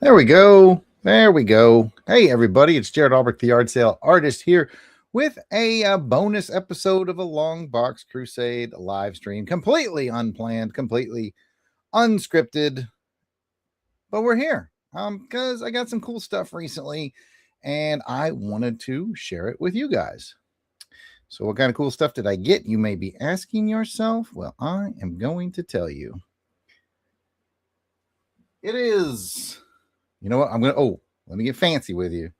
There we go. There we go. Hey, everybody. It's Jarrod Albrecht, the yard sale artist, here with a bonus episode of a Longbox Crusade live stream. Completely unplanned, completely unscripted. But we're here because I got some cool stuff recently and I wanted to share it with you guys. So, what kind of cool stuff did I get? You may be asking yourself. Well, I am going to tell you. It is. You know what? Let me get fancy with you.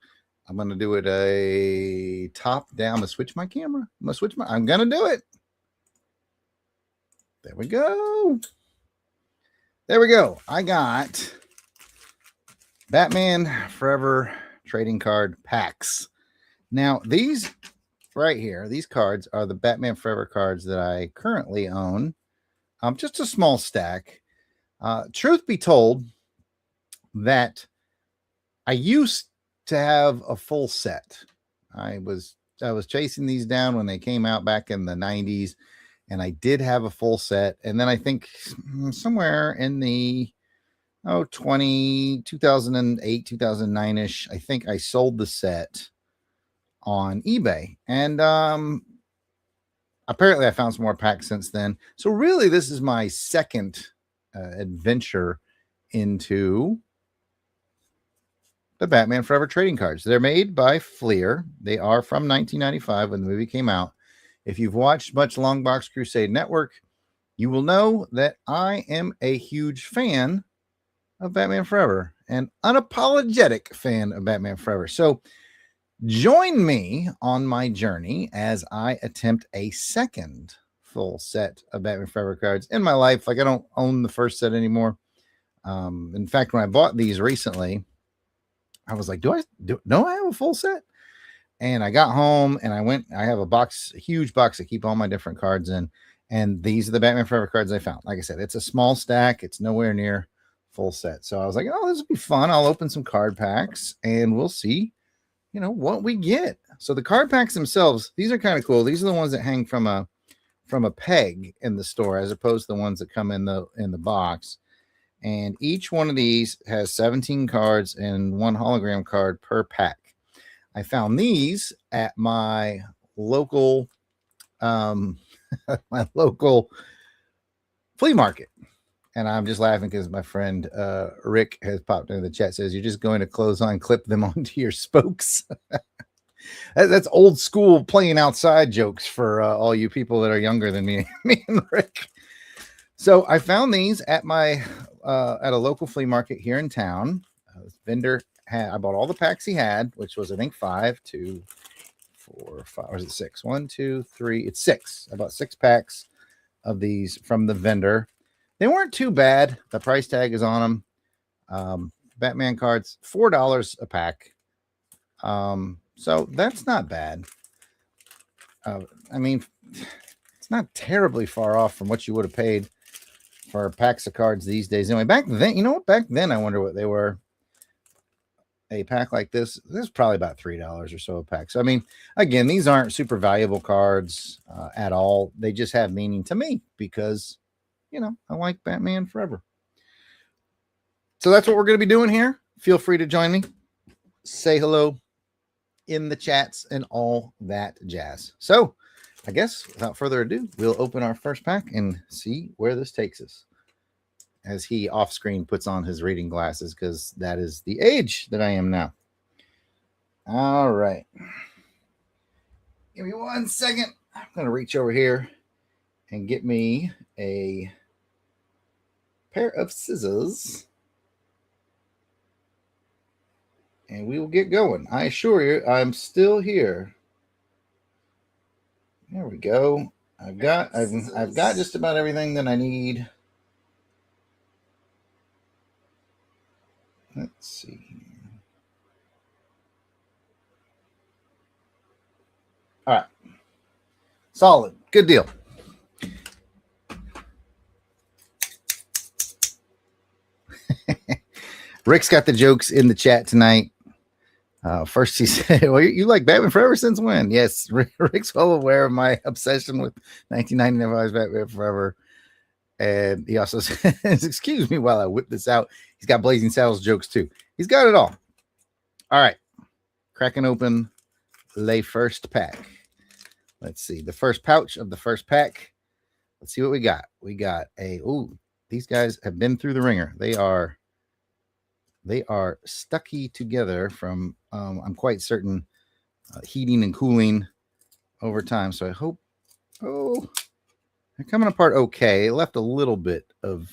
I'm going to do it a top down. I'm going to switch my camera. I'm going to do it. There we go. There we go. I got Batman Forever trading card packs. Now, these right here, these cards are the Batman Forever cards that I currently own. Just a small stack. Truth be told, that I used to have a full set. I was chasing these down when they came out back in the 90s, and I did have a full set. And then I think somewhere in the 2008, 2009-ish, I think I sold the set on eBay. And apparently I found some more packs since then. So really, this is my second adventure into the Batman Forever trading cards. They're made by Fleer. They are from 1995 when the movie came out. If you've watched much Longbox Crusade Network, you will know that I am a huge fan of Batman Forever, an unapologetic fan of Batman Forever. So join me on my journey as I attempt a second full set of Batman Forever cards in my life. Like, I don't own the first set anymore. In fact, when I bought these recently, I was like, do I have a full set? And I got home and I have a huge box to keep all my different cards in. And these are the Batman Forever cards I found. Like I said, it's a small stack. It's nowhere near full set. So I was like, oh, this will be fun. I'll open some card packs and we'll see, what we get. So the card packs themselves, these are kind of cool. These are the ones that hang from a peg in the store, as opposed to the ones that come in the box. And each one of these has 17 cards and one hologram card per pack. I found these at my local flea market. And I'm just laughing because my friend Rick has popped into the chat, says, you're just going to clothesline clip them onto your spokes. That's old school playing outside jokes for all you people that are younger than me and Rick. So I found these at my at a local flea market here in town. This vendor I bought all the packs he had, which was, I think, 5, 2, 4, 5, or is it 6? 1, 2, 3. It's 6. I bought 6 packs of these from the vendor. They weren't too bad. The price tag is on them. Batman cards, $4 a pack. So that's not bad. I mean, it's not terribly far off from what you would have paid for packs of cards these days. Anyway, back then, back then I wonder what they were. A pack like this is probably about $3 or so a pack. So, I mean, again, these aren't super valuable cards at all. They just have meaning to me because, I like Batman Forever. So that's what we're going to be doing here. Feel free to join me. Say hello in the chats and all that jazz. So I guess without further ado, we'll open our first pack and see where this takes us. As he off screen puts on his reading glasses, because that is the age that I am now. All right. Give me 1 second. I'm going to reach over here and get me a pair of scissors. And we will get going. I assure you, I'm still here. There we go. I've got just about everything that I need. Let's see here. All right. Solid. Good deal. Rick's got the jokes in the chat tonight. First, he said, well, you like Batman Forever since when? Yes, Rick's well aware of my obsession with 1999's Batman Forever. And he also says, excuse me while I whip this out. He's got Blazing Saddles jokes too. He's got it all. All right. Cracking open the first pack. Let's see. The first pouch of the first pack. Let's see what we got. We got a, ooh, these guys have been through the ringer. They are stucky together from, I'm quite certain, heating and cooling over time. So I hope, oh, they're coming apart okay. It left a little bit of,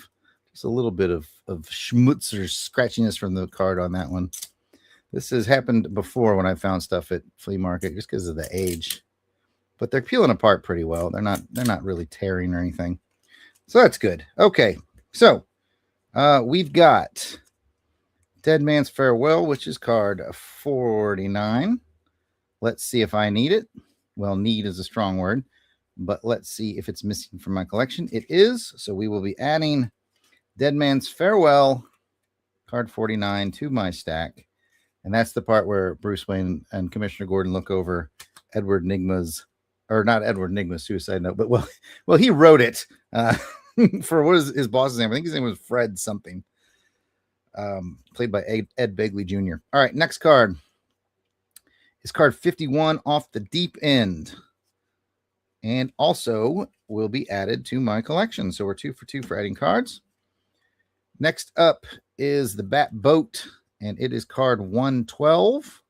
just a little bit of schmutz or scratchiness from the card on that one. This has happened before when I found stuff at flea market just because of the age. But they're peeling apart pretty well. They're not really tearing or anything. So that's good. Okay. So we've got Dead Man's Farewell, which is card 49. Let's see if I need it. Well, need is a strong word, but let's see if it's missing from my collection. It is. So we will be adding Dead Man's Farewell, card 49, to my stack. And that's the part where Bruce Wayne and Commissioner Gordon look over Edward Nygma's, or not Edward Nygma's suicide note, but well, he wrote it for what is his boss's name? I think his name was Fred something. Played by Ed Begley Jr. All right, next card is card 51 off the deep end. And also will be added to my collection. So we're 2 for 2 for adding cards. Next up is the Bat Boat, and it is card 112.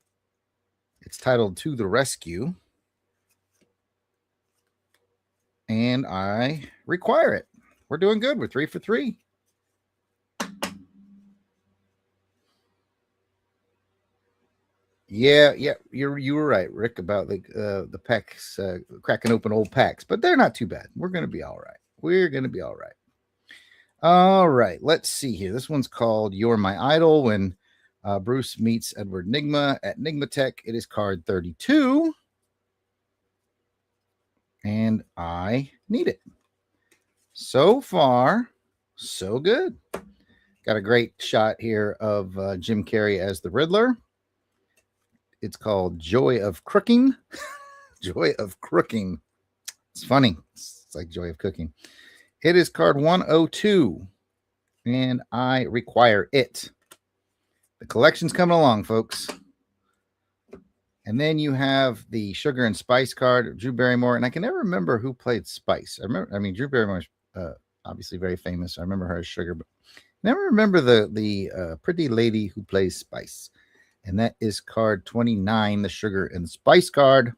It's titled To the Rescue. And I require it. We're doing good. We're 3 for 3. Yeah, you were right, Rick, about the packs, cracking open old packs, but they're not too bad. We're going to be all right. We're going to be all right. All right, let's see here. This one's called You're My Idol, when Bruce meets Edward Nygma at Nygmatech. It is card 32, and I need it. So far, so good. Got a great shot here of Jim Carrey as the Riddler. It's called Joy of Crooking. Joy of Crooking. It's funny. It's like Joy of Cooking. It is card 102, and I require it. The collection's coming along, folks. And then you have the Sugar and Spice card, Drew Barrymore, and I can never remember who played Spice. Drew Barrymore's obviously very famous. I remember her as Sugar, but never remember the pretty lady who plays Spice. And that is card 29, the Sugar and Spice card.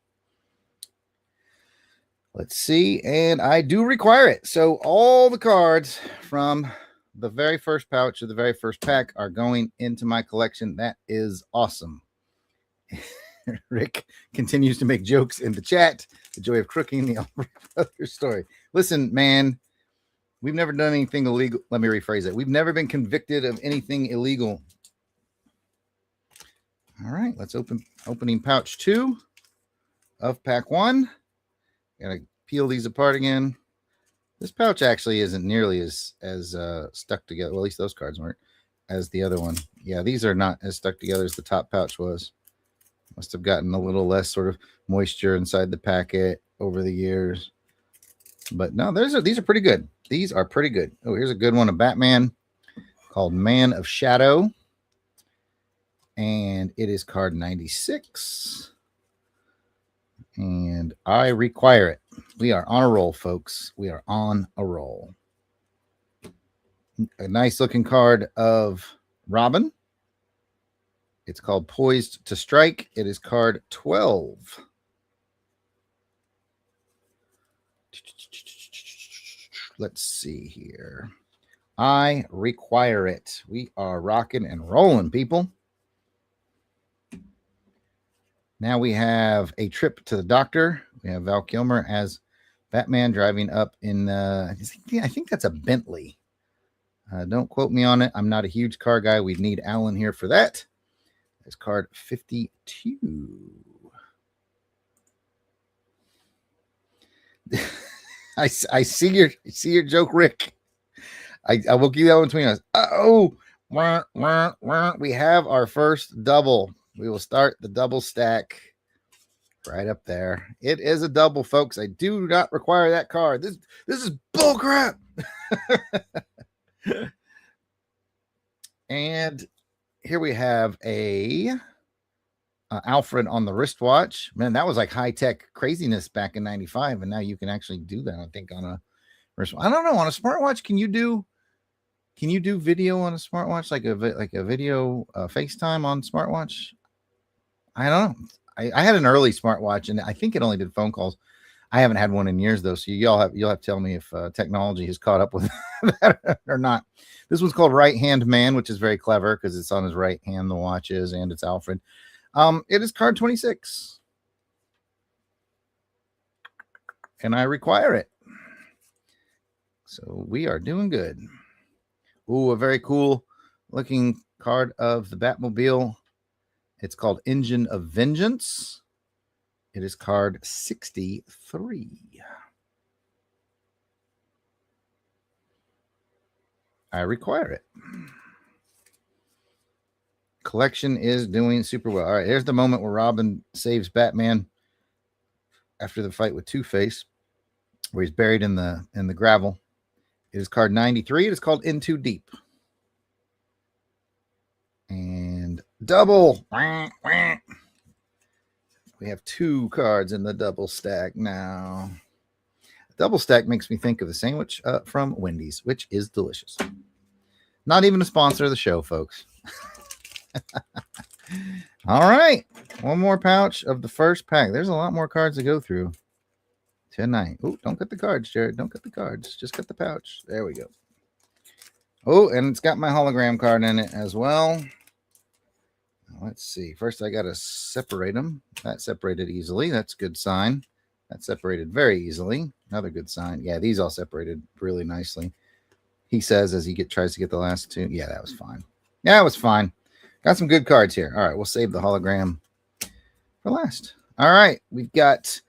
Let's see. And I do require it. So all the cards from the very first pouch of the very first pack are going into my collection. That is awesome. Rick continues to make jokes in the chat. The Joy of Crooking, the other story. Listen, man, we've never done anything illegal. Let me rephrase it. We've never been convicted of anything illegal. All right, let's opening pouch 2 of pack 1. Gotta peel these apart again. This pouch actually isn't nearly as stuck together. Well, at least those cards weren't, as the other one. Yeah, these are not as stuck together as the top pouch was. Must have gotten a little less sort of moisture inside the packet over the years. But no, these are pretty good. These are pretty good. Oh, here's a good one of Batman called Man of Shadow. And it is card 96. And I require it. We are on a roll, folks. We are on a roll. A nice looking card of Robin. It's called Poised to Strike. It is card 12. Let's see here. I require it. We are rocking and rolling, people. Now we have A Trip to the Doctor. We have Val Kilmer as Batman driving up in, I think that's a Bentley. Don't quote me on it. I'm not a huge car guy. We'd need Alan here for that. It's card 52. I see your joke, Rick. I will give that one between us. Oh, we have our first double. We will start the double stack right up there. It is a double, folks. I do not require that card. This is bull crap. And here we have a Alfred on the wristwatch. Man, that was like high-tech craziness back in 95, and now you can actually do that, I think, on a wristwatch. I don't know, on a smartwatch, can you do video on a smartwatch, like a video FaceTime on smartwatch? I don't know. I had an early smartwatch, and I think it only did phone calls. I haven't had one in years, though, so you'll have to tell me if technology has caught up with that or not. This one's called Right Hand Man, which is very clever because it's on his right hand, the watch is, and it's Alfred. It is card 26. And I require it. So we are doing good. Ooh, a very cool looking card of the Batmobile. It's called Engine of Vengeance. It is card 63. I require it. Collection is doing super well. All right, here's the moment where Robin saves Batman after the fight with Two-Face, where he's buried in the gravel. It is card 93. It is called In Too Deep. And double. We have 2 cards in the double stack now. Double stack makes me think of the sandwich from Wendy's, which is delicious. Not even a sponsor of the show, folks. All right. One more pouch of the first pack. There's a lot more cards to go through tonight. Oh, don't cut the cards, Jared. Don't cut the cards. Just cut the pouch. There we go. Oh, and it's got my hologram card in it as well. Let's see. First, I got to separate them. That separated easily. That's a good sign. That separated very easily. Another good sign. Yeah, these all separated really nicely. He says as he tries to get the last 2. Yeah, that was fine. Yeah, it was fine. Got some good cards here. All right, we'll save the hologram for last. All right, we've got.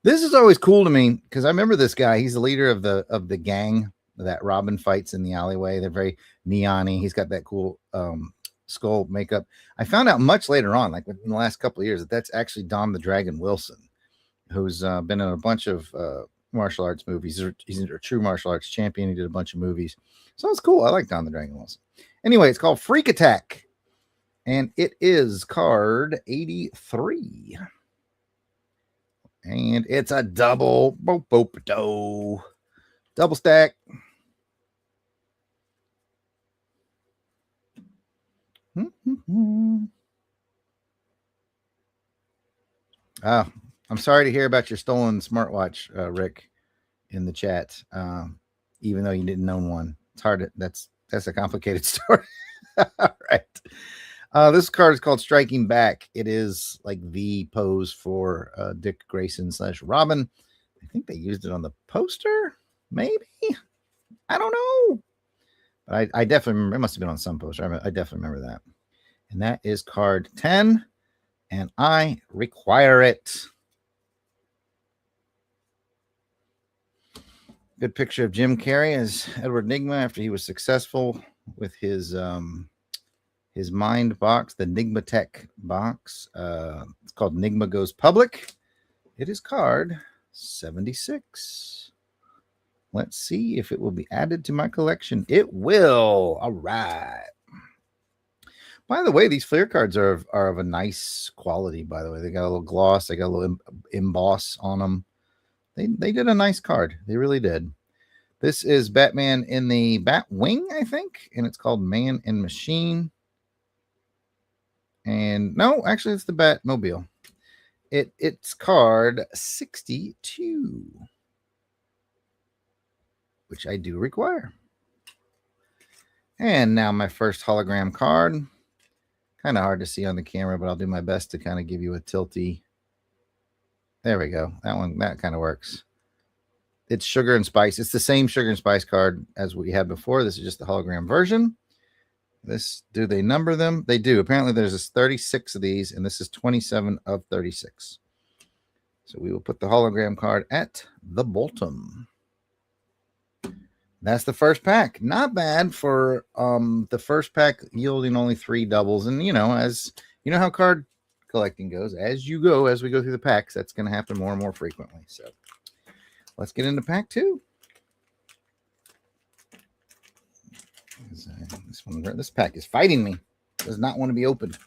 This is always cool to me because I remember this guy. He's the leader of the gang that Robin fights in the alleyway. They're very neon-y. He's got that cool skull makeup. I found out much later on, like in the last couple of years, that that's actually Dom the Dragon Wilson, who's been in a bunch of martial arts movies. He's a true martial arts champion. He did a bunch of movies. So it's cool. I like Dom the Dragon Wilson. Anyway, it's called Freak Attack. And it is card 83. And it's a double double stack. I'm sorry to hear about your stolen smartwatch, Rick, in the chat. Even though you didn't own one, it's hard. That's a complicated story. All right. This card is called Striking Back. It is like the pose for Dick Grayson / Robin. I think they used it on the poster. Maybe. I don't know. But I definitely remember. It must have been on some poster. I definitely remember that. And that is card 10. And I require it. Good picture of Jim Carrey as Edward Nygma after he was successful with his mind box, the Nygma Tech box. It's called Nygma Goes Public. It is card 76. Let's see if it will be added to my collection. It will. All right. By the way, these Fleer cards are of a nice quality, by the way. They got a little gloss. They got a little emboss on them. They did a nice card. They really did. This is Batman in the Batwing, I think. And it's called Man and Machine. And no, actually, it's the Batmobile. It's card 62, which I do require. And now my first hologram card. Kind of hard to see on the camera, but I'll do my best to kind of give you a tilty. There we go. That kind of works. It's Sugar and Spice. It's the same Sugar and Spice card as we had before. This is just the hologram version. Do they number them? They do. Apparently there's 36 of these, and this is 27 of 36. So we will put the hologram card at the bottom. That's the first pack. Not bad for the first pack yielding only 3 doubles. And, as you know how card collecting goes, as we go through the packs, that's going to happen more and more frequently. So let's get into pack 2. This pack is fighting me. Does not want to be opened.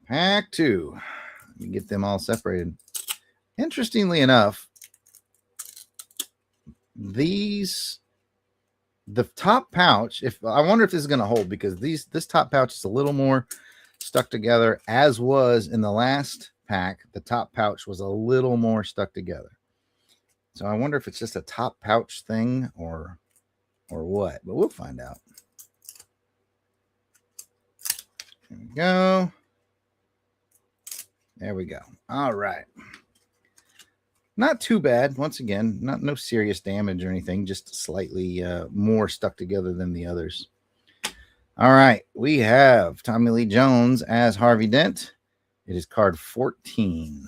Pack 2. Let me get them all separated. Interestingly enough, the top pouch, I wonder if this is going to hold, because this top pouch is a little more stuck together, as was in the last pack. The top pouch was a little more stuck together. So I wonder if it's just a top pouch thing or what, but we'll find out. There we go. There we go. All right. Not too bad. Once again, no serious damage or anything, just slightly more stuck together than the others. All right. We have Tommy Lee Jones as Harvey Dent. It is card 14.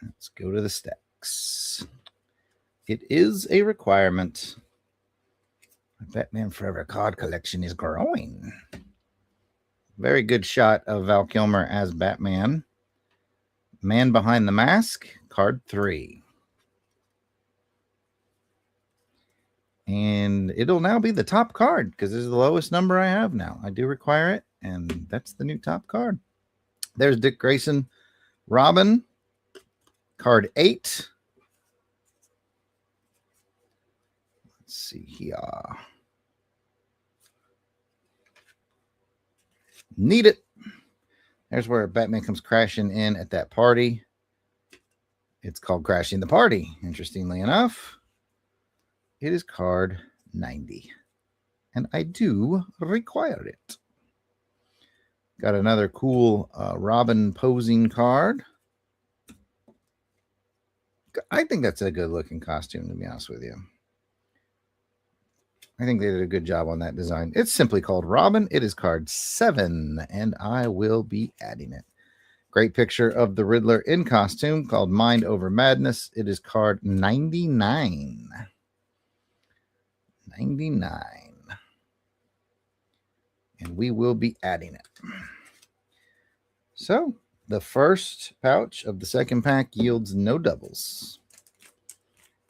Let's go to the stacks. It is a requirement. Batman Forever card collection is growing. Very good shot of Val Kilmer as Batman. Man Behind the Mask, card 3. And it'll now be the top card because this is the lowest number I have now. I do require it, and that's the new top card. There's Dick Grayson, Robin, card 8. Let's see here. Need it. There's where Batman comes crashing in at that party. It's called Crashing the Party. Interestingly enough, it is card 90. And I do require it. Got another cool Robin posing card. I think that's a good looking costume, to be honest with you. I think they did a good job on that design. It's simply called Robin. It is card 7, and I will be adding it. Great picture of the Riddler in costume called Mind Over Madness. It is card 99. 99. And we will be adding it. So, the first pouch of the second pack yields no doubles.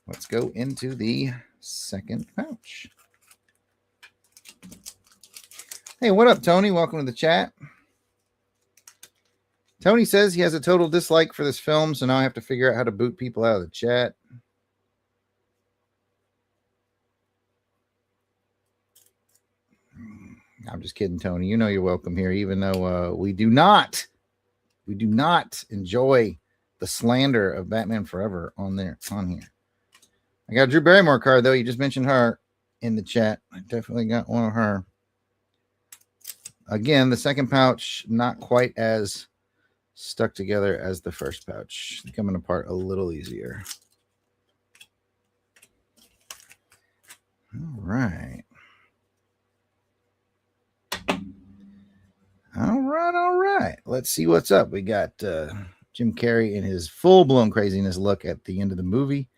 Let's go into the second pouch. Hey, what up, Tony? Welcome to the chat. Tony says he has a total dislike for this film, so now I have to figure out how to boot people out of the chat. I'm just kidding, Tony. You know you're welcome here, even though we do not enjoy the slander of Batman Forever on here. I got a Drew Barrymore card, though. You just mentioned her in the chat. I definitely got one of her. Again, the second pouch, not quite as stuck together as the first pouch. Coming apart a little easier. All right. All right. Let's see what's up. We got Jim Carrey in his full-blown craziness look at the end of the movie.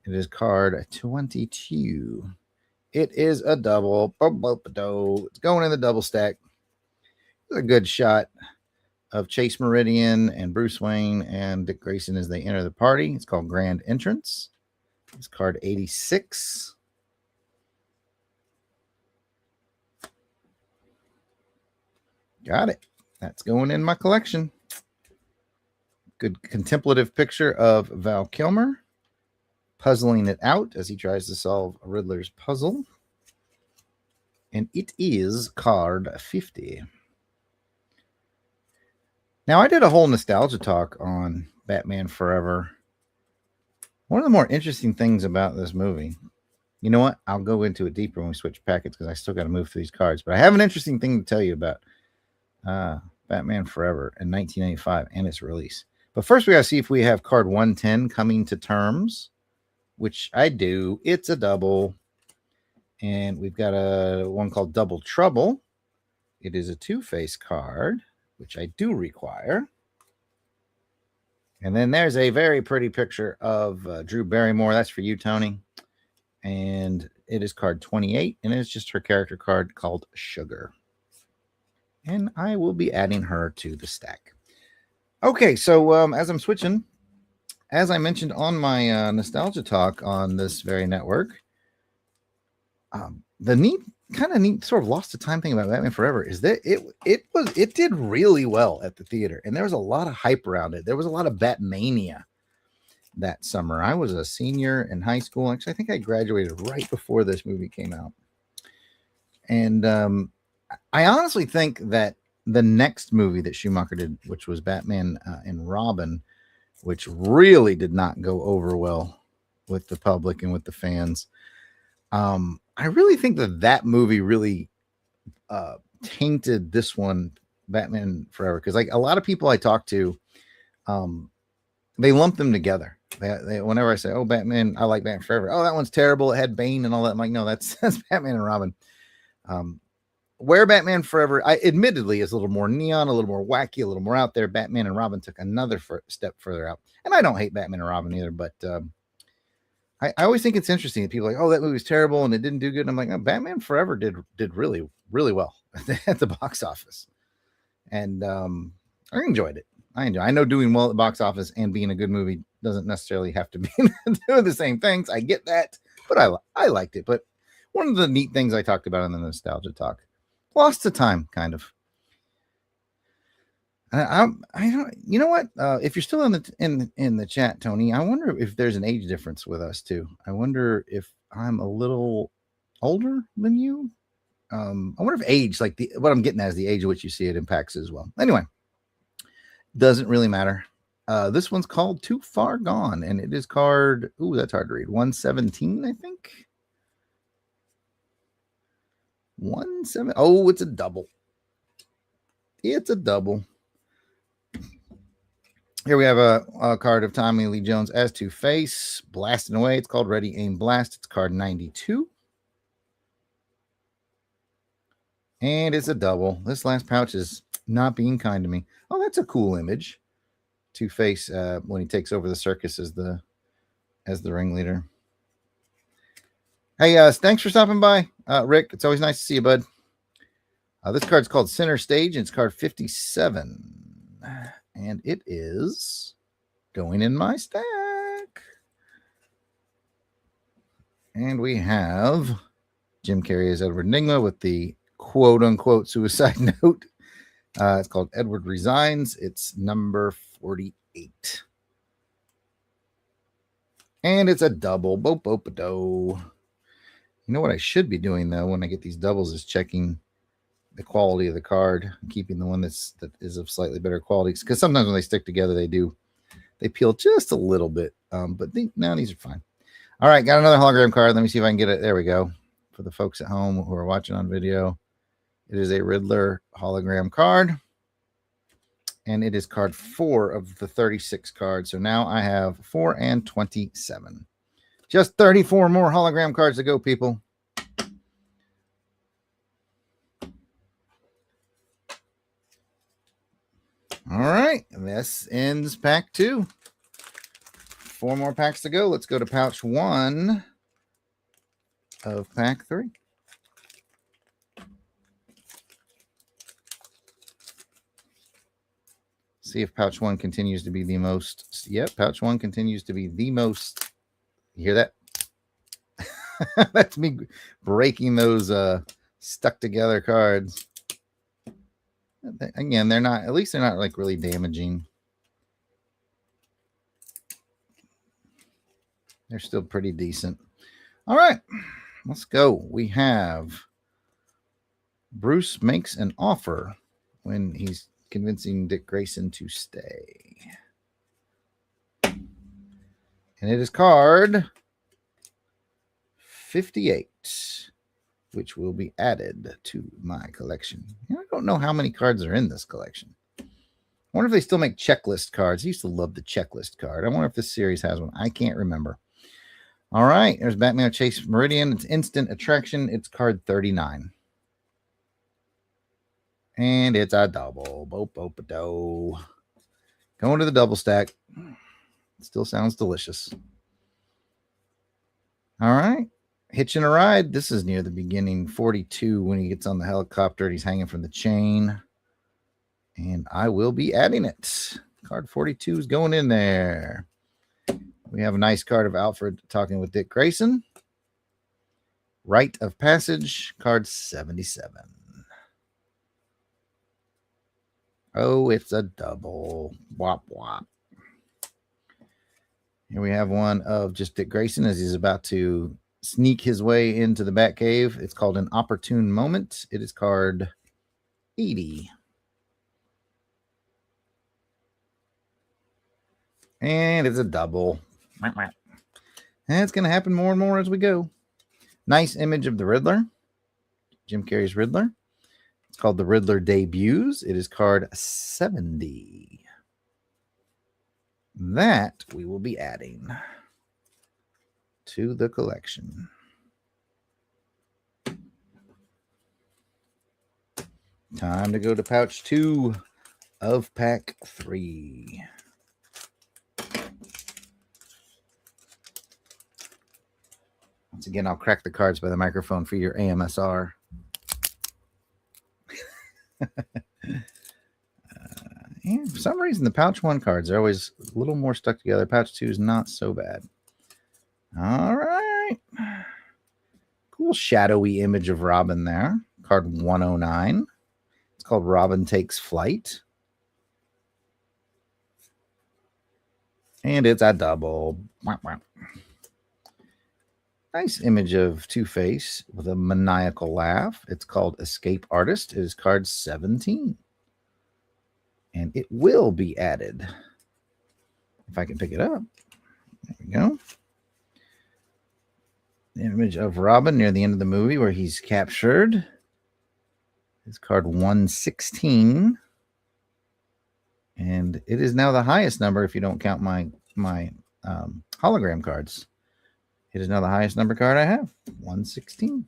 It is card 22. It is a double. It's going in the double stack. It's a good shot of Chase Meridian and Bruce Wayne and Dick Grayson as they enter the party. It's called Grand Entrance. It's card 86. Got it. That's going in my collection. Good contemplative picture of Val Kilmer puzzling it out as he tries to solve Riddler's puzzle. And it is card 50. Now, I did a whole nostalgia talk on Batman Forever. One of the more interesting things about this movie, you know what? I'll go into it deeper when we switch packets because I still got to move through these cards. But I have an interesting thing to tell you about Batman Forever in 1995 and its release. But first, we got to see if we have card 110 coming to terms, which I do. It's a double. And we've got one called Double Trouble. It is a two-face card, which I do require. And then there's a very pretty picture of Drew Barrymore. That's for you, Tony. And it is card 28, and it's just her character card called Sugar. And I will be adding her to the stack. Okay, so as I'm switching, as I mentioned on my nostalgia talk on this very network, the neat kind of neat, sort of lost the time thing about Batman Forever is that it did really well at the theater, and there was a lot of hype around it. There was a lot of Batmania that summer. I was a senior in high school. Actually, I think I graduated right before this movie came out. And I honestly think that the next movie that Schumacher did, which was Batman and Robin, which really did not go over well with the public and with the fans. I really think that movie really tainted this one, Batman Forever, because like a lot of people I talk to, they lump them together. They whenever I say, "Oh, Batman," I like Batman Forever. Oh, that one's terrible. It had Bane and all that. I'm like, no, that's Batman and Robin. Where Batman Forever, I admittedly is a little more neon, a little more wacky, a little more out there. Batman and Robin took another step further out, and I don't hate Batman and Robin either, but I always think it's interesting that people are like, oh, that movie's terrible and it didn't do good. And I'm like, oh, Batman Forever did really, really well at the box office, and I enjoyed it. I know doing well at the box office and being a good movie doesn't necessarily have to be doing the same things. I get that, but I liked it. But one of the neat things I talked about in the nostalgia talk, lost the time, kind of. I don't. You know what? If you're still in the chat, Tony, I wonder if there's an age difference with us too. I wonder if I'm a little older than you. I wonder if age, like what I'm getting at, is the age at which you see it impacts as well. Anyway, doesn't really matter. This one's called Too Far Gone, and it is card. Ooh, that's hard to read. 117, I think. 17. Oh, it's a double. It's a double. Here we have a card of Tommy Lee Jones as Two-Face, blasting away. It's called Ready, Aim, Blast. It's card 92. And it's a double. This last pouch is not being kind to me. Oh, that's a cool image. Two-Face when he takes over the circus as the ringleader. Hey, thanks for stopping by, Rick. It's always nice to see you, bud. This card's called Center Stage, and it's card 57. And it is going in my stack. And we have Jim Carrey as Edward Nygma with the quote-unquote suicide note. It's called Edward Resigns. It's number 48. And it's a double. Bo-bo-ba-do. You know what I should be doing, though, when I get these doubles is checking the quality of the card, keeping the one that is of slightly better quality, because sometimes when they stick together they peel just a little bit, but now these are fine. All right, got another hologram card. Let me see if I can get it. There we go. For the folks at home who are watching on video, it is a Riddler hologram card, and it is card 4 of the 36 cards. So now I have 4 and 27. Just 34 more hologram cards to go, people. All right, this ends pack 2. 4 more packs to go. Let's go to pouch 1 of pack 3. See if pouch 1 continues to be the most. Yep, pouch 1 continues to be the most. You hear that? That's me breaking those stuck together cards. Again, they're not, at least they're not like really damaging. They're still pretty decent. All right, let's go. We have Bruce makes an offer when he's convincing Dick Grayson to stay. And it is card 58. Which will be added to my collection. I don't know how many cards are in this collection. I wonder if they still make checklist cards. I used to love the checklist card. I wonder if this series has one. I can't remember. All right, there's Batman Chase Meridian. It's instant attraction. It's card 39. And it's a double. Bo-bo-ba-do. Going to the double stack. Still sounds delicious. All right. Hitching a ride. This is near the beginning. 42 when he gets on the helicopter and he's hanging from the chain. And I will be adding it. Card 42 is going in there. We have a nice card of Alfred talking with Dick Grayson. Rite of Passage, card 77. Oh, it's a double. Wop, wop. Here we have one of just Dick Grayson as he's about to sneak his way into the Batcave. It's called An Opportune Moment. It is card 80. And it's a double. And it's going to happen more and more as we go. Nice image of the Riddler. Jim Carrey's Riddler. It's called The Riddler Debuts. It is card 70. That we will be adding to the collection. Time to go to pouch 2 of pack 3. Once again, I'll crack the cards by the microphone for your AMSR. And for some reason, the pouch 1 cards are always a little more stuck together. Pouch 2 is not so bad. All right. Cool shadowy image of Robin there. Card 109. It's called Robin Takes Flight. And it's a double. Nice image of Two-Face with a maniacal laugh. It's called Escape Artist. It is card 17. And it will be added. If I can pick it up. There we go. The image of Robin near the end of the movie where he's captured. It's card 116. And it is now the highest number if you don't count my hologram cards. It is now the highest number card I have. 116.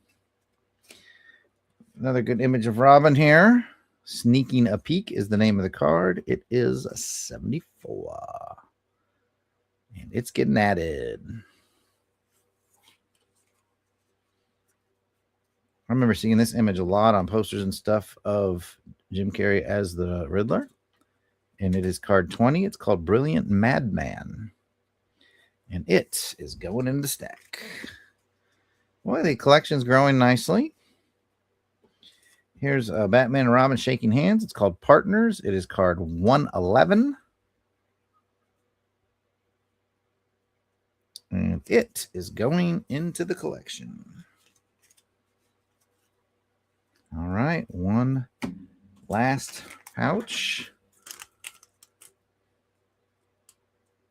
Another good image of Robin here. Sneaking a Peek is the name of the card. It is 74. And it's getting added. I remember seeing this image a lot on posters and stuff of Jim Carrey as the Riddler. And it is card 20. It's called Brilliant Madman. And it is going in the stack. Boy, the collection's growing nicely. Here's Batman and Robin shaking hands. It's called Partners. It is card 111. And it is going into the collection. All right, one last pouch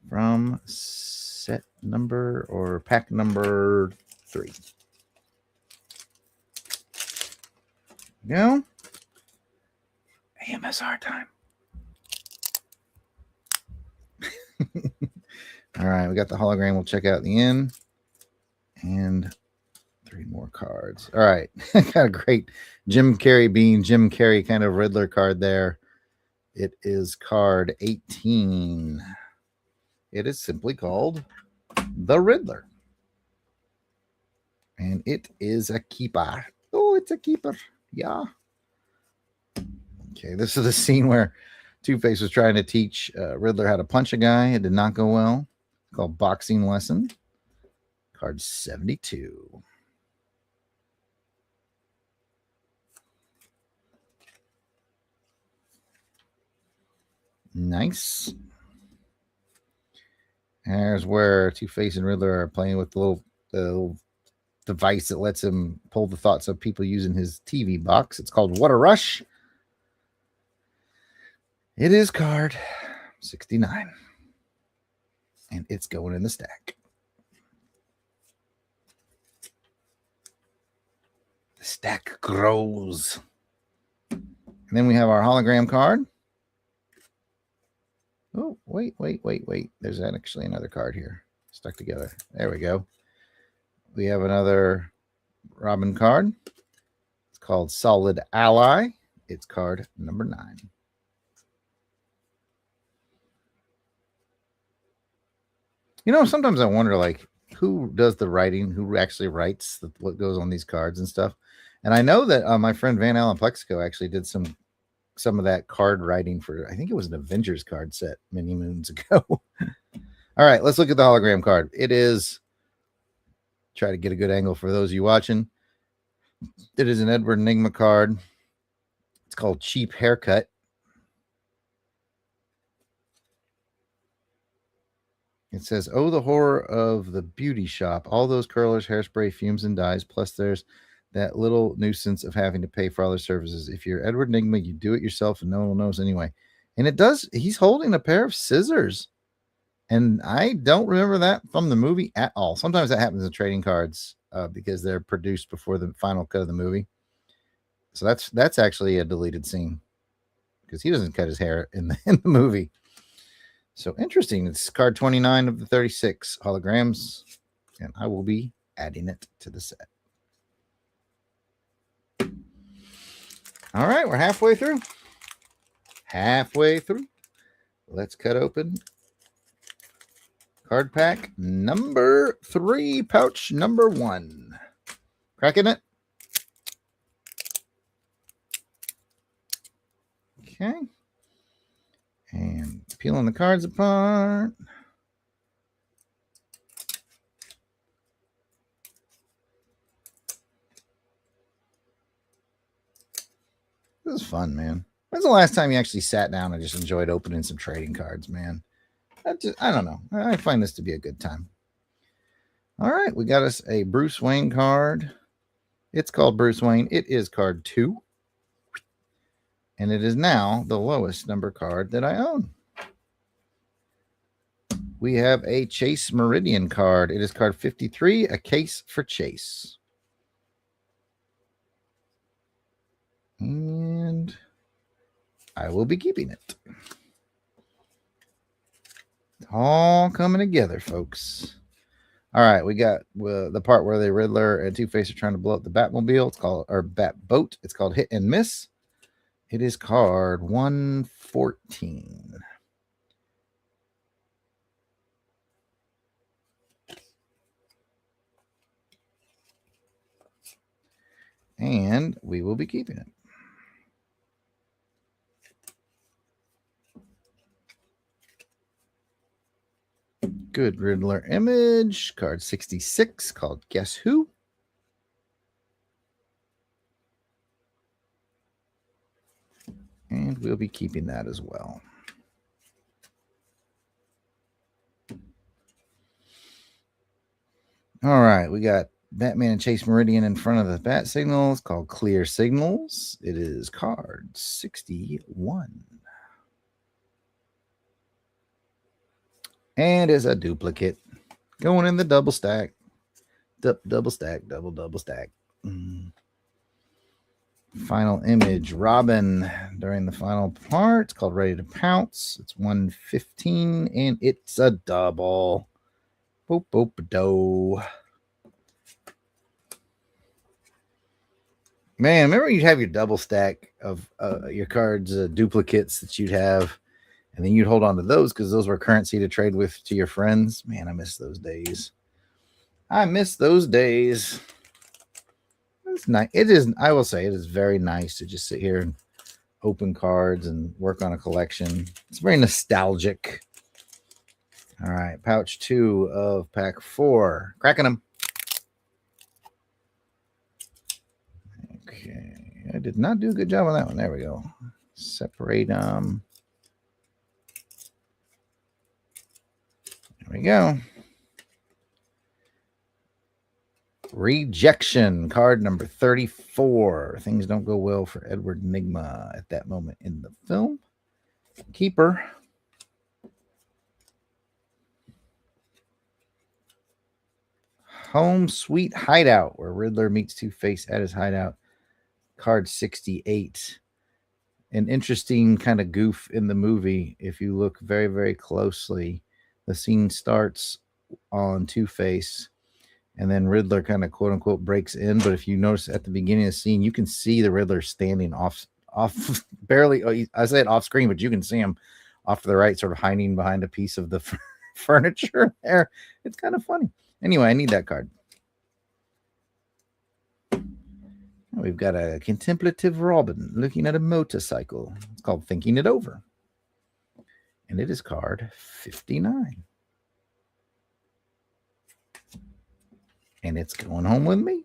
from set number or pack number 3. Go. AMSR time. All right, we got the hologram. We'll check out the end. And 3 more cards. All right. Got a great Jim Carrey being Jim Carrey kind of Riddler card there. It is card 18. It is simply called The Riddler. And it is a keeper. Oh, it's a keeper. Yeah. Okay, this is the scene where Two-Face was trying to teach Riddler how to punch a guy. It did not go well. It's called Boxing Lesson. Card 72. Nice. There's where Two-Face and Riddler are playing with the little device that lets him pull the thoughts of people using his TV box. It's called What a Rush. It is card 69. And it's going in the stack. The stack grows. And then we have our hologram card. Oh, wait. There's actually another card here stuck together. There we go. We have another Robin card. It's called Solid Ally. It's card number 9. You know, sometimes I wonder, like, who does the writing, who actually writes what goes on these cards and stuff. And I know that my friend Van Allen Plexico actually did some of that card writing for, I think it was an Avengers card set many moons ago. All right, let's look at the hologram card. It is, try to get a good angle for those of you watching. It is an Edward Enigma card. It's called Cheap Haircut. It says, oh, the horror of the beauty shop. All those curlers, hairspray, fumes, and dyes. Plus, there's that little nuisance of having to pay for all their services. If you're Edward Enigma, you do it yourself and no one knows anyway. And it does. He's holding a pair of scissors. And I don't remember that from the movie at all. Sometimes that happens in trading cards because they're produced before the final cut of the movie. So that's actually a deleted scene because he doesn't cut his hair in the movie. So interesting. It's card 29 of the 36 holograms, and I will be adding it to the set. All right, we're halfway through. Let's cut open card pack number 3, pouch number 1. Cracking it. Okay. And peeling the cards apart. This is fun, man. When's the last time you actually sat down and just enjoyed opening some trading cards, man? I don't know. I find this to be a good time. All right, we got us a Bruce Wayne card. It's called Bruce Wayne. It is card 2. And it is now the lowest number card that I own. We have a Chase Meridian card. It is card 53, a case for Chase. And I will be keeping it. It's all coming together, folks. All right, we got the part where the Riddler and Two-Face are trying to blow up the Batmobile. It's called, or Batboat. It's called Hit and Miss. It is card 114. And we will be keeping it. Good Riddler image. Card 66 called Guess Who? And we'll be keeping that as well. All right, we got Batman and Chase Meridian in front of the bat signal. It's called Clear Signals. It is card 61. And is a duplicate going in the double stack. Double stack. Final image, Robin during the final part. It's called Ready to Pounce. It's 115 and it's a double. Boop, boop, do. Man, remember you'd have your double stack of your cards, duplicates that you'd have, and then you'd hold on to those because those were currency to trade with to your friends. Man, I miss those days. It's nice. It is. I will say it is very nice to just sit here and open cards and work on a collection. It's very nostalgic. All right, pouch 2 of pack 4. Cracking them. Okay, I did not do a good job on that one. There we go. Separate them. There we go. Rejection, card number 34. Things don't go well for Edward Enigma at that moment in the film. Keeper. Home Sweet Hideout, where Riddler meets Two-Face at his hideout. Card 68. An interesting kind of goof in the movie. If you look very, very closely, the scene starts on Two-Face, and then Riddler kind of quote unquote breaks in. But if you notice at the beginning of the scene, you can see the Riddler standing off barely. I said off screen, but you can see him off to the right, sort of hiding behind a piece of the furniture there. It's kind of funny. Anyway, I need that card. We've got a contemplative Robin looking at a motorcycle. It's called Thinking It Over. And it is card 59. And it's going home with me.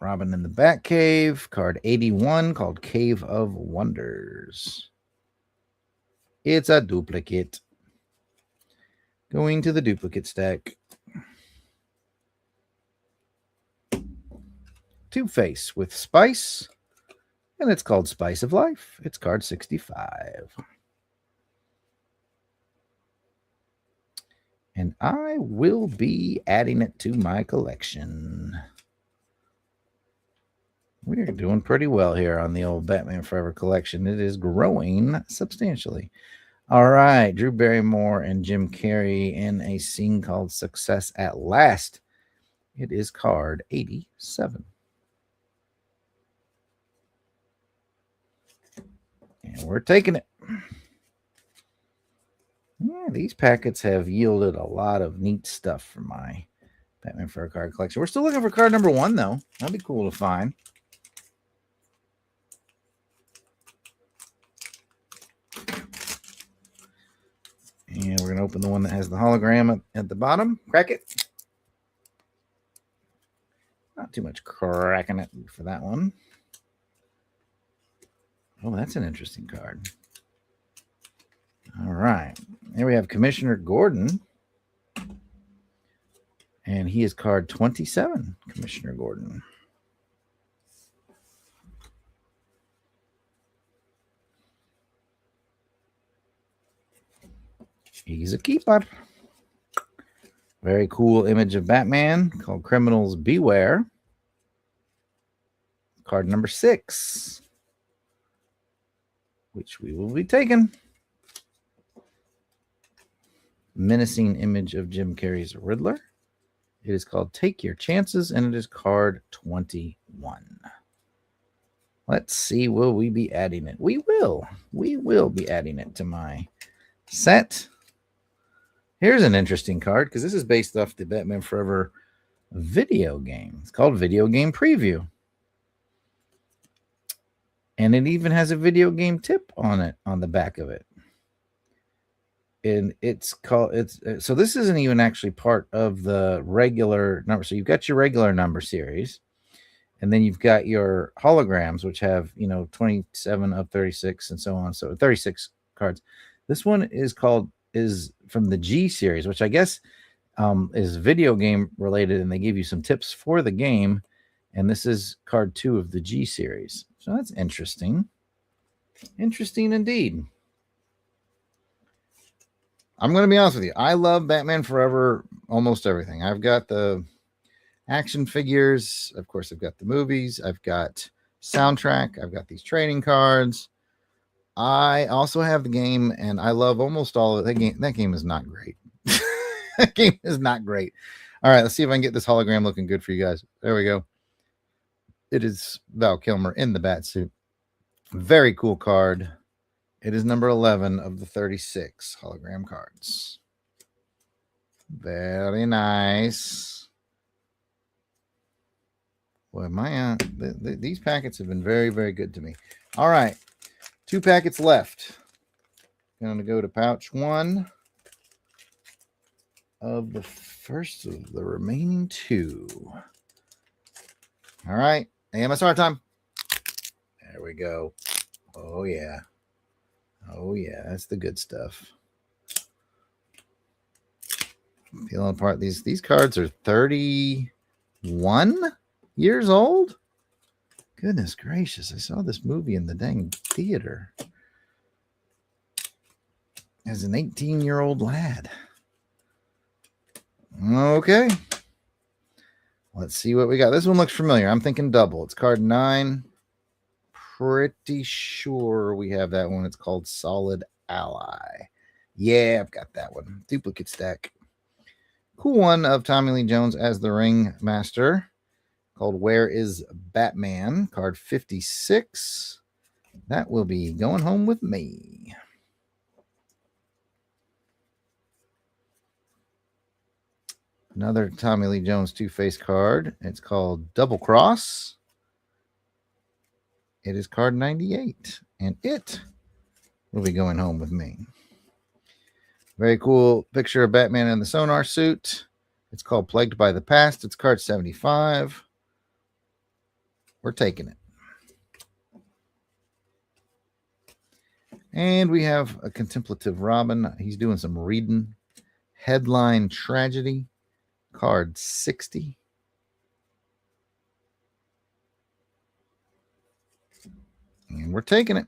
Robin in the Batcave, card 81 called Cave of Wonders. It's a duplicate. Going to the duplicate stack. Two-Face with Spice, and it's called Spice of Life. It's card 65. And I will be adding it to my collection. We're doing pretty well here on the old Batman Forever collection. It is growing substantially. All right, Drew Barrymore and Jim Carrey in a scene called Success at Last. It is card 87. And we're taking it. Yeah, these packets have yielded a lot of neat stuff for my Batman Forever card collection. We're still looking for card number 1, though. That'd be cool to find. And we're going to open the one that has the hologram at the bottom. Crack it. Not too much cracking it for that one. Oh, that's an interesting card. All right. Here we have Commissioner Gordon. And he is card 27, Commissioner Gordon. He's a keeper. Very cool image of Batman called Criminals Beware. Card number 6, which we will be taking. Menacing image of Jim Carrey's Riddler. It is called Take Your Chances, and it is card 21. Let's see, will we be adding it? We will. We will be adding it to my set. Here's an interesting card, because this is based off the Batman Forever video game. It's called Video Game Preview. And it even has a video game tip on it, on the back of it. And so this isn't even actually part of the regular number. So you've got your regular number series, and then you've got your holograms, which have, 27 of 36 and so on. So 36 cards. This one is from the G series, which I guess is video game related, and they give you some tips for the game. And this is card 2 of the G series. So that's interesting. Interesting indeed. I'm going to be honest with you. I love Batman Forever, almost everything. I've got the action figures. Of course, I've got the movies. I've got soundtrack. I've got these trading cards. I also have the game, and I love almost all of it. That game is not great. That game is not great. All right, let's see if I can get this hologram looking good for you guys. There we go. It is Val Kilmer in the bat suit. Very cool card. It is number 11 of the 36 hologram cards. Very nice. Boy, these packets have been very, very good to me. All right. 2 packets left. Going to go to pouch 1 of the first of the remaining 2. All right. AMSR time. There we go. Oh, yeah. Oh, yeah. That's the good stuff. Peeling apart. These cards are 31 years old? Goodness gracious. I saw this movie in the dang theater as an 18-year-old lad. Okay. Let's see what we got. This one looks familiar. I'm thinking double. It's card 9. Pretty sure we have that one. It's called Solid Ally. Yeah, I've got that one. Duplicate stack. Cool one of Tommy Lee Jones as the Ringmaster, called Where is Batman? Card 56. That will be going home with me. Another Tommy Lee Jones Two-Face card. It's called Double Cross. It is card 98, and it will be going home with me. Very cool picture of Batman in the sonar suit. It's called Plagued by the Past. It's card 75. We're taking it. And we have a contemplative Robin. He's doing some reading. Headline Tragedy. Card 60. And we're taking it.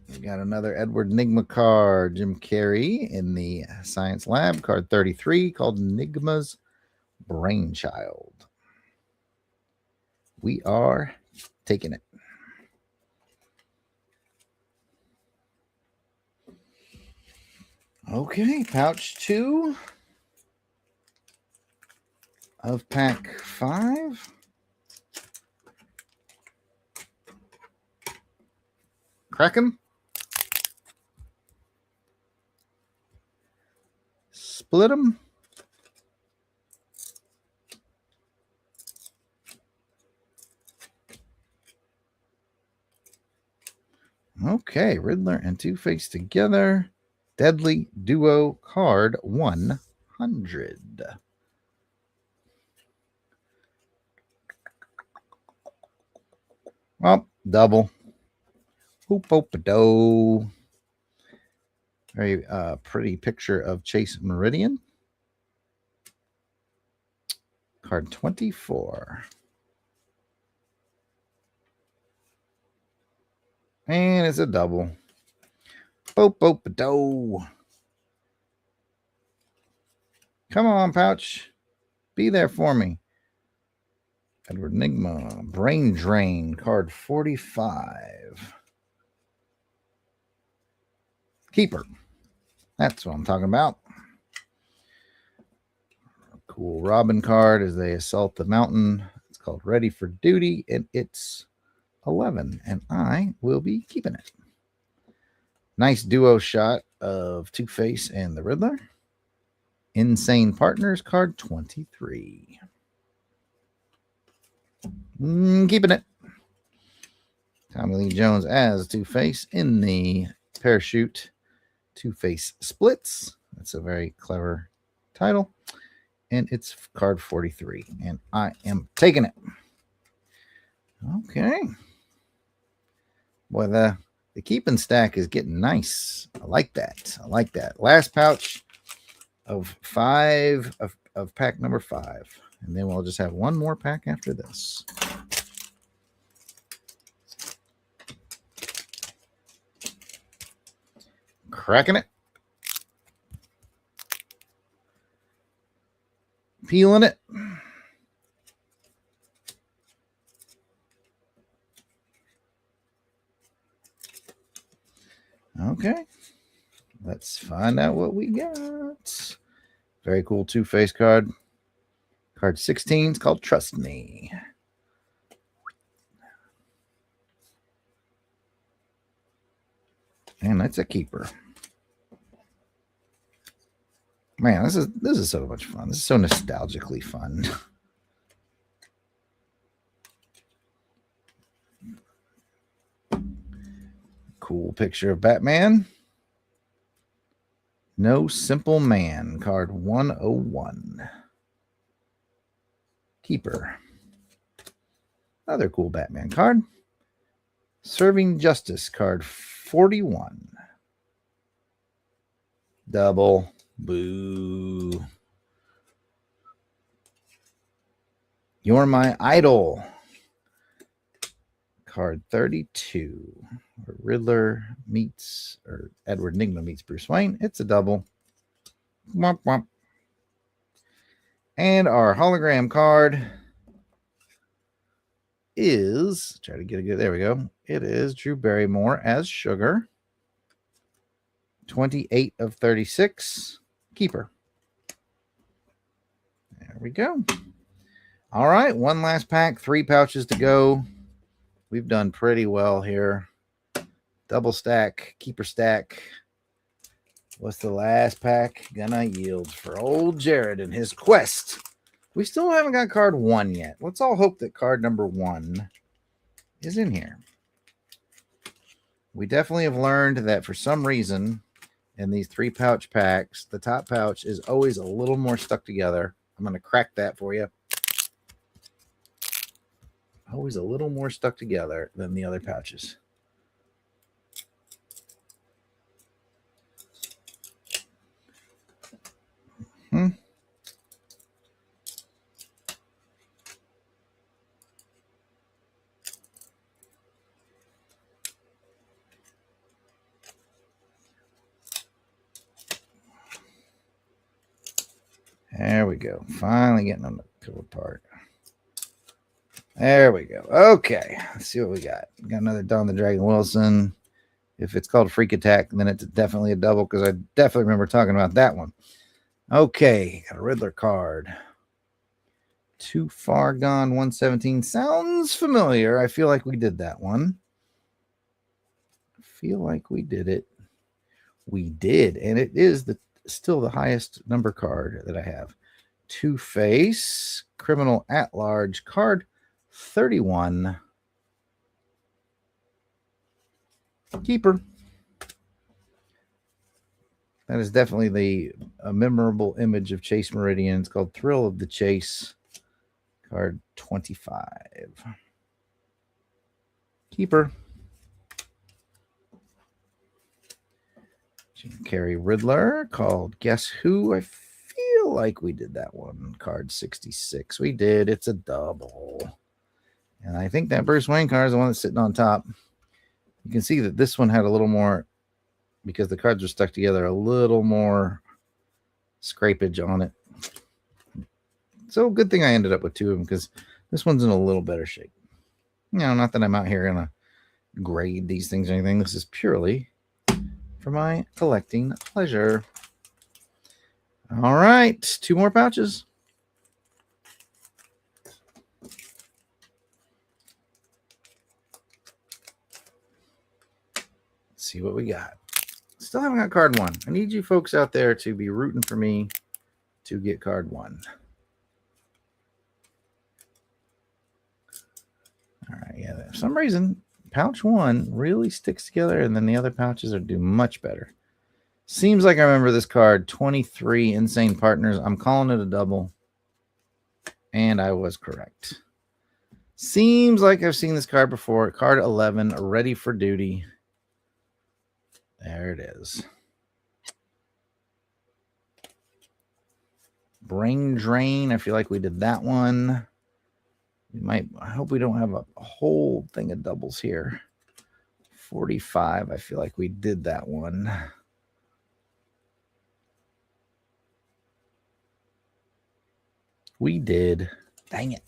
We got another Edward Nigma card. Jim Carrey in the Science Lab. Card 33 called Nigma's Brainchild. We are taking it. Okay, pouch 2 of pack 5. Crack 'em. Split 'em. Okay, Riddler and Two-Face together. Deadly Duo card 100. Well, double. Hoop-ope-a-do. Very pretty picture of Chase Meridian. Card 24. And it's a double. Boop-boop-a-do. Come on, pouch. Be there for me. Edward Nigma. Brain Drain. Card 45. Keeper. That's what I'm talking about. Cool Robin card as they assault the mountain. It's called Ready for Duty, and it's 11, and I will be keeping it. Nice duo shot of Two-Face and the Riddler. Insane Partners, card 23. Keeping it. Tommy Lee Jones as Two-Face in the Parachute Two-Face Splits. That's a very clever title. And it's card 43, and I am taking it. Okay. Boy, the keeping stack is getting nice. I like that. I like that. Last pouch of 5 of pack number 5. And then we'll just have one more pack after this. Cracking it. Peeling it. Okay. Let's find out what we got. Very cool Two-Face card. Card 16 is called Trust Me. And that's a keeper. Man, this is so much fun. This is so nostalgically fun. Cool picture of Batman. No Simple Man, card 101. Keeper. Another cool Batman card. Serving Justice, card 41. Double. Boo. You're My Idol. Card 32. Where Riddler meets, or Edward Nigma meets Bruce Wayne. It's a double. Womp womp. And our hologram card is, try to get a good, there we go. It is Drew Barrymore as Sugar. 28 of 36. Keeper. There we go. All right, one last pack, 3 pouches to go. We've done pretty well here. Double stack, keeper stack. What's the last pack gonna yield for old Jarrod and his quest? We still haven't got card 1 yet. Let's all hope that card number 1 is in here. We definitely have learned that for some reason in these 3 pouch packs, the top pouch is always a little more stuck together. I'm going to crack that for you. Always a little more stuck together than the other pouches. There we go. Finally getting them to come apart. There we go. Okay. Let's see what we got. We got another Don the Dragon Wilson. If it's called Freak Attack, then it's definitely a double because I definitely remember talking about that one. Okay. Got a Riddler card. Too Far Gone 117. Sounds familiar. I feel like we did that one. I feel like we did it. We did. And it is still the highest number card that I have. Two-Face, Criminal at Large, card 31. Keeper. That is definitely a memorable image of Chase Meridian. It's called Thrill of the Chase, card 25. Keeper. Jim Carrey Riddler, called Guess Who? I feel like we did that one. Card 66. We did. It's a double. And I think that Bruce Wayne card is the one that's sitting on top. You can see that this one had a little more, because the cards were stuck together, a little more scrapage on it. So good thing I ended up with two of them, because this one's in a little better shape. You know, not that I'm out here going to grade these things or anything. This is purely for my collecting pleasure. All right, two more pouches. Let's see what we got. Still haven't got card one. I need you folks out there to be rooting for me to get card one. All right, yeah, for some reason, pouch one really sticks together, and then the other pouches do much better. Seems like I remember this card, 23 Insane Partners. I'm calling it a double, and I was correct. Seems like I've seen this card before. Card 11, Ready for Duty. There it is. Brain Drain. I feel like we did that one. We might. I hope we don't have a whole thing of doubles here. 45. I feel like we did that one. We did. Dang it.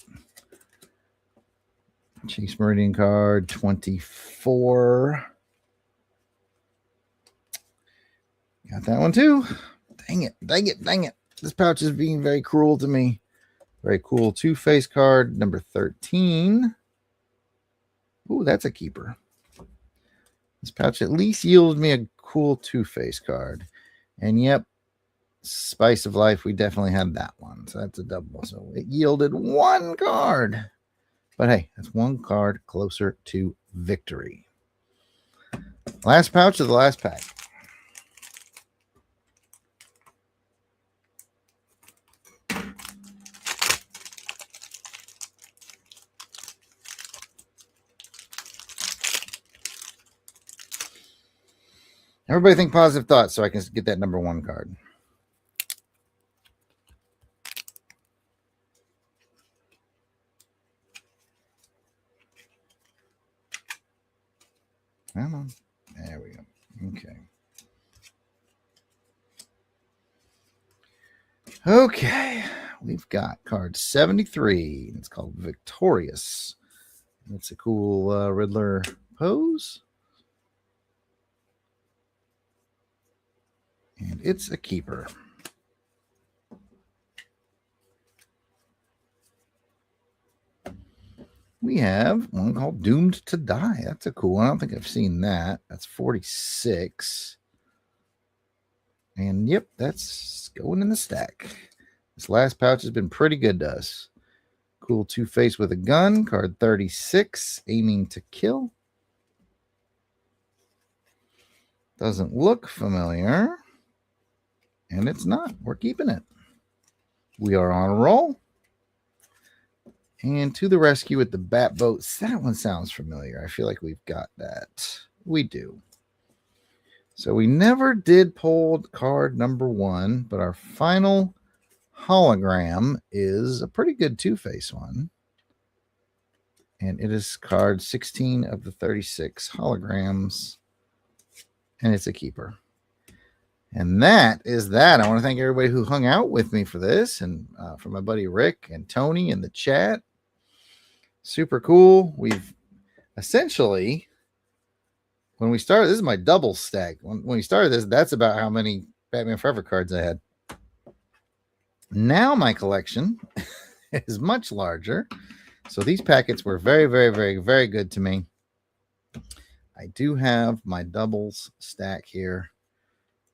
Chase Meridian card 24. Got that one too. Dang it. Dang it. Dang it. This pouch is being very cruel to me. Very cool. Two-Face card number 13. Ooh, that's a keeper. This pouch at least yielded me a cool Two-Face card. And yep, Spice of Life, we definitely had that one. So that's a double. So it yielded one card. But hey, that's one card closer to victory. Last pouch of the last pack. Everybody think positive thoughts so I can get that number one card. Come on. There we go. Okay. Okay. We've got card 73. It's called Victorious. It's a cool Riddler pose. And it's a keeper. We have one called Doomed to Die. That's a cool one. I don't think I've seen that. That's 46. And yep, that's going in the stack. This last pouch has been pretty good to us. Cool Two-Face with a gun. Card 36. Aiming to Kill. Doesn't look familiar. And it's not. We're keeping it. We are on a roll. And to the rescue with the bat boats. That one sounds familiar. I feel like we've got that. We do. So we never did pull card number 1, but our final hologram is a pretty good two-face one. And it is card 16 of the 36 holograms. And it's a keeper. And that is that. I want to thank everybody who hung out with me for this, and for my buddy Rick and Tony in the chat. Super cool. We've essentially, when we started, this is my double stack. When we started this, that's about how many Batman Forever cards I had. Now my collection is much larger. So these packets were very, very, very, very good to me. I do have my doubles stack here,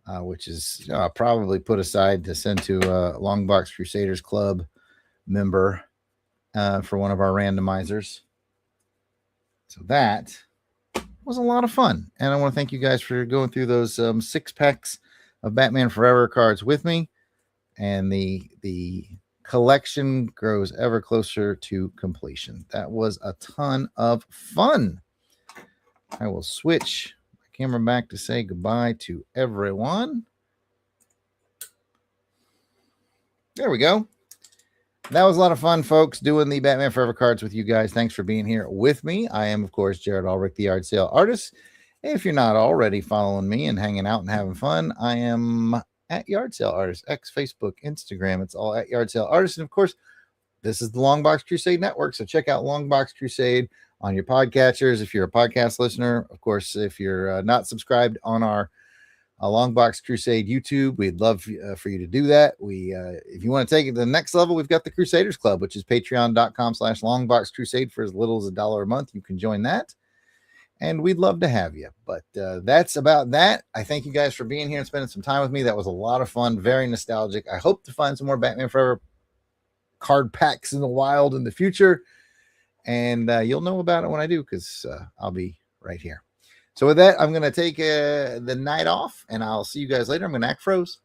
which is probably put aside to send to a Longbox Crusaders Club member for one of our randomizers. So that was a lot of fun. And I want to thank you guys for going through those 6 packs of Batman Forever cards with me. And the collection grows ever closer to completion. That was a ton of fun. I will switch my camera back to say goodbye to everyone. There we go. That was a lot of fun, folks, doing the Batman Forever cards with you guys. Thanks for being here with me. I am, of course, Jarrod Ulrich, the Yard Sale Artist. If you're not already following me and hanging out and having fun, I am at Yard Sale Artist, X, Facebook, Instagram. It's all at Yard Sale Artist. And, of course, this is the Longbox Crusade Network, so check out Longbox Crusade on your podcatchers if you're a podcast listener. Of course, if you're not subscribed on our Longbox Crusade YouTube, we'd love for you to do that. If you want to take it to the next level, we've got the Crusaders Club, which is patreon.com/Longbox Crusade. For as little as $1 a month, you can join that, and we'd love to have you. But that's about that. I thank you guys for being here and spending some time with me. That was a lot of fun, very nostalgic. I hope to find some more Batman Forever card packs in the wild in the future, and you'll know about it when I do, because I'll be right here. So with that, I'm going to take the night off, and I'll see you guys later. I'm going to act froze.